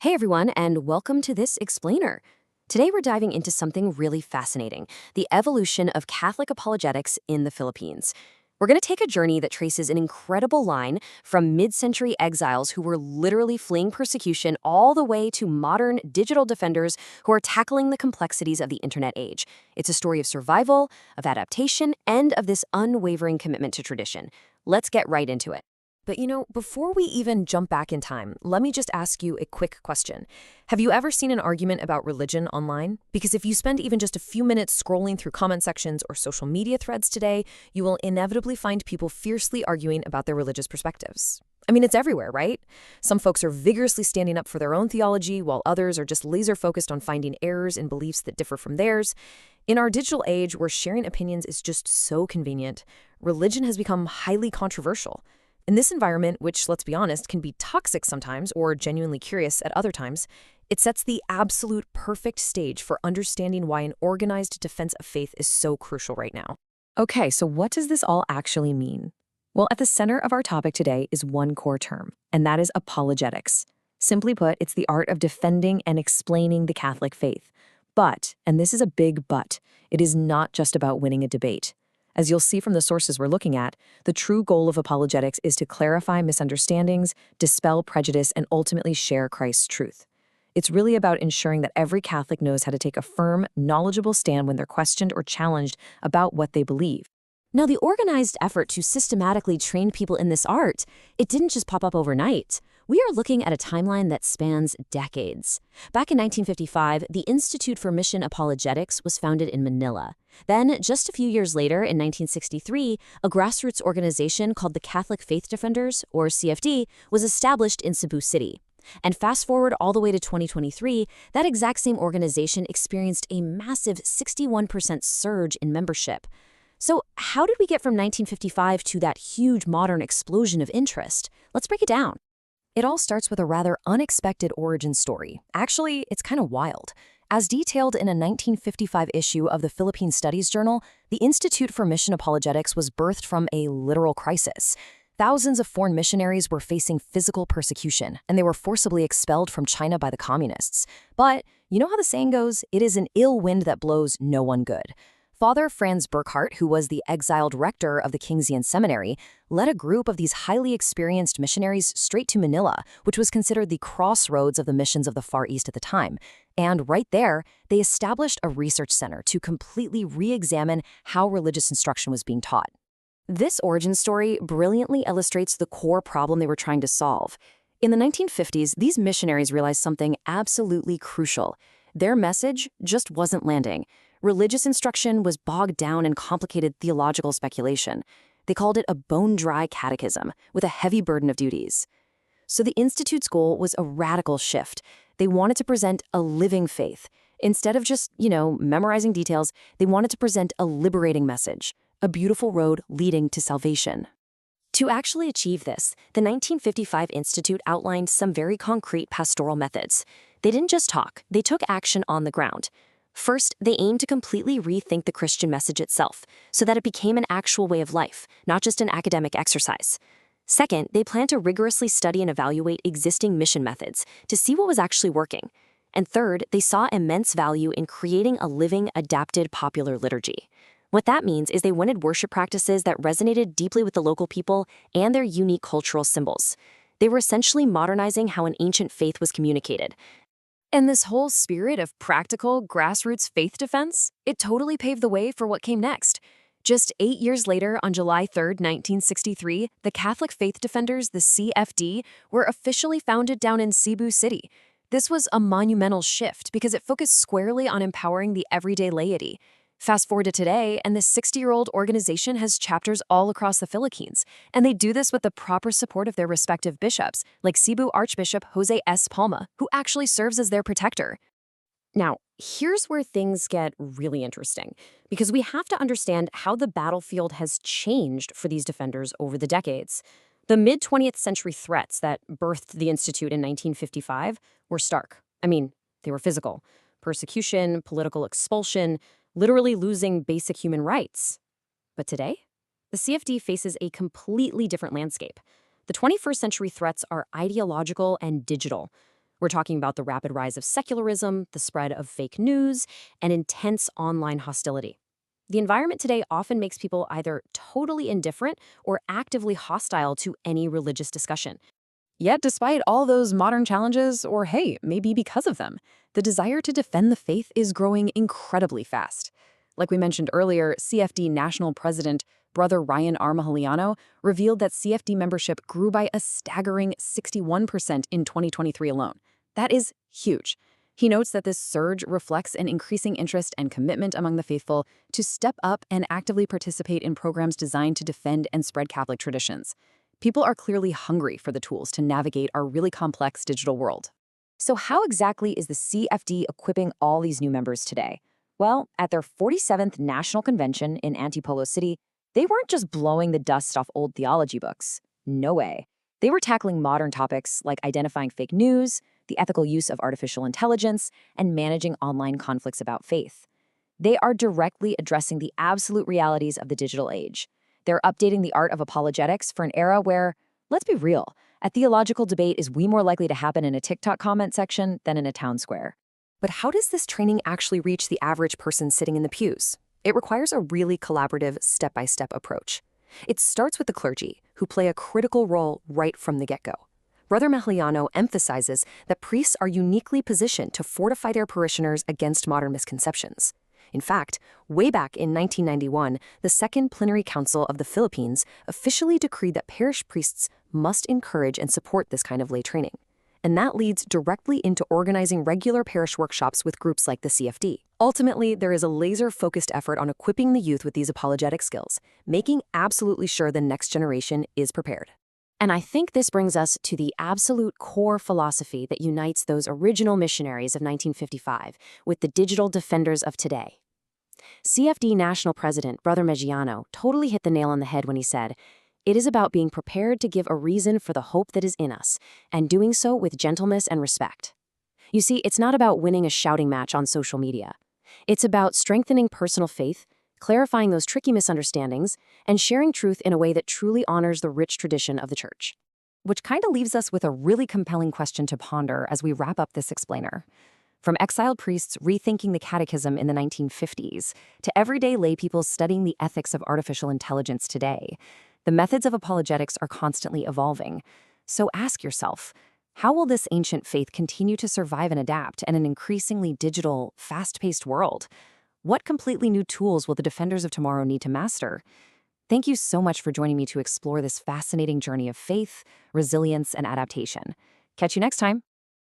Hey everyone, and welcome to this explainer. Today we're diving into something really fascinating, the evolution of Catholic apologetics in the Philippines. We're going to take a journey that traces an incredible line from mid-century exiles who were literally fleeing persecution all the way to modern digital defenders who are tackling the complexities of the internet age. It's a story of survival, of adaptation, and of this unwavering commitment to tradition. Let's get right into it. But before we even jump back in time, let me just ask you a quick question. Have you ever seen an argument about religion online? Because if you spend even just a few minutes scrolling through comment sections or social media threads today, you will inevitably find people fiercely arguing about their religious perspectives. I mean, it's everywhere, right? Some folks are vigorously standing up for their own theology, while others are just laser-focused on finding errors in beliefs that differ from theirs. In our digital age, where sharing opinions is just so convenient, religion has become highly controversial. In this environment, which, let's be honest, can be toxic sometimes or genuinely curious at other times, it sets the absolute perfect stage for understanding why an organized defense of faith is so crucial right now. Okay, so what does this all actually mean? Well, at the center of our topic today is one core term, and that is apologetics. Simply put, it's the art of defending and explaining the Catholic faith. But, and this is a big but, it is not just about winning a debate. As you'll see from the sources we're looking at, the true goal of apologetics is to clarify misunderstandings, dispel prejudice, and ultimately share Christ's truth. It's really about ensuring that every Catholic knows how to take a firm, knowledgeable stand when they're questioned or challenged about what they believe. Now, the organized effort to systematically train people in this art, it didn't just pop up overnight. We are looking at a timeline that spans decades. Back in 1955, the Institute for Mission Apologetics was founded in Manila. Then, just a few years later, in 1963, a grassroots organization called the Catholic Faith Defenders, or CFD, was established in Cebu City. And fast forward all the way to 2023, that exact same organization experienced a massive 61% surge in membership. So how did we get from 1955 to that huge modern explosion of interest? Let's break it down. It all starts with a rather unexpected origin story. Actually, it's kind of wild. As detailed in a 1955 issue of the Philippine Studies Journal, the Institute for Mission Apologetics was birthed from a literal crisis. Thousands of foreign missionaries were facing physical persecution, and they were forcibly expelled from China by the communists. But you know how the saying goes, it is an ill wind that blows no one good. Father Franz Burkhardt, who was the exiled rector of the Kingsian Seminary, led a group of these highly experienced missionaries straight to Manila, which was considered the crossroads of the missions of the Far East at the time. And right there, they established a research center to completely re-examine how religious instruction was being taught. This origin story brilliantly illustrates the core problem they were trying to solve. In the 1950s, these missionaries realized something absolutely crucial. Their message just wasn't landing. Religious instruction was bogged down in complicated theological speculation. They called it a bone-dry catechism with a heavy burden of duties. So the Institute's goal was a radical shift. They wanted to present a living faith. Instead of just, memorizing details, they wanted to present a liberating message, a beautiful road leading to salvation. To actually achieve this, the 1955 Institute outlined some very concrete pastoral methods. They didn't just talk, they took action on the ground. First, they aimed to completely rethink the Christian message itself, so that it became an actual way of life, not just an academic exercise. Second, they planned to rigorously study and evaluate existing mission methods to see what was actually working. And third, they saw immense value in creating a living, adapted popular liturgy. What that means is they wanted worship practices that resonated deeply with the local people and their unique cultural symbols. They were essentially modernizing how an ancient faith was communicated. And this whole spirit of practical, grassroots faith defense, it totally paved the way for what came next. Just 8 years later, on July 3, 1963, the Catholic Faith Defenders, the CFD, were officially founded down in Cebu City. This was a monumental shift because it focused squarely on empowering the everyday laity. Fast forward to today, and this 60-year-old organization has chapters all across the Philippines, and they do this with the proper support of their respective bishops, like Cebu Archbishop Jose S. Palma, who actually serves as their protector. Now, here's where things get really interesting, because we have to understand how the battlefield has changed for these defenders over the decades. The mid-20th century threats that birthed the Institute in 1955 were stark. I mean, they were physical. Persecution, political expulsion, literally losing basic human rights. But today, the CFD faces a completely different landscape. The 21st century threats are ideological and digital. We're talking about the rapid rise of secularism, the spread of fake news, and intense online hostility. The environment today often makes people either totally indifferent or actively hostile to any religious discussion. Yet, despite all those modern challenges, or hey, maybe because of them, the desire to defend the faith is growing incredibly fast. Like we mentioned earlier, CFD National President Brother Ryan R. Mahaliano revealed that CFD membership grew by a staggering 61% in 2023 alone. That is huge. He notes that this surge reflects an increasing interest and commitment among the faithful to step up and actively participate in programs designed to defend and spread Catholic traditions. People are clearly hungry for the tools to navigate our really complex digital world. So how exactly is the CFD equipping all these new members today? Well, at their 47th National Convention in Antipolo City, they weren't just blowing the dust off old theology books. No way. They were tackling modern topics like identifying fake news, the ethical use of artificial intelligence, and managing online conflicts about faith. They are directly addressing the absolute realities of the digital age. They're updating the art of apologetics for an era where, let's be real, a theological debate is way more likely to happen in a TikTok comment section than in a town square. But how does this training actually reach the average person sitting in the pews? It requires a really collaborative, step-by-step approach. It starts with the clergy, who play a critical role right from the get-go. Brother Mahliano emphasizes that priests are uniquely positioned to fortify their parishioners against modern misconceptions. In fact, way back in 1991, the Second Plenary Council of the Philippines officially decreed that parish priests must encourage and support this kind of lay training. And that leads directly into organizing regular parish workshops with groups like the CFD. Ultimately, there is a laser-focused effort on equipping the youth with these apologetic skills, making absolutely sure the next generation is prepared. And I think this brings us to the absolute core philosophy that unites those original missionaries of 1955 with the digital defenders of today. CFD National President Brother Meggiano totally hit the nail on the head when he said, "It is about being prepared to give a reason for the hope that is in us, and doing so with gentleness and respect." You see, it's not about winning a shouting match on social media. It's about strengthening personal faith, clarifying those tricky misunderstandings, and sharing truth in a way that truly honors the rich tradition of the Church. Which kind of leaves us with a really compelling question to ponder as we wrap up this explainer. From exiled priests rethinking the catechism in the 1950s to everyday laypeople studying the ethics of artificial intelligence today, the methods of apologetics are constantly evolving. So ask yourself, how will this ancient faith continue to survive and adapt in an increasingly digital, fast-paced world? What completely new tools will the defenders of tomorrow need to master? Thank you so much for joining me to explore this fascinating journey of faith, resilience, and adaptation. Catch you next time.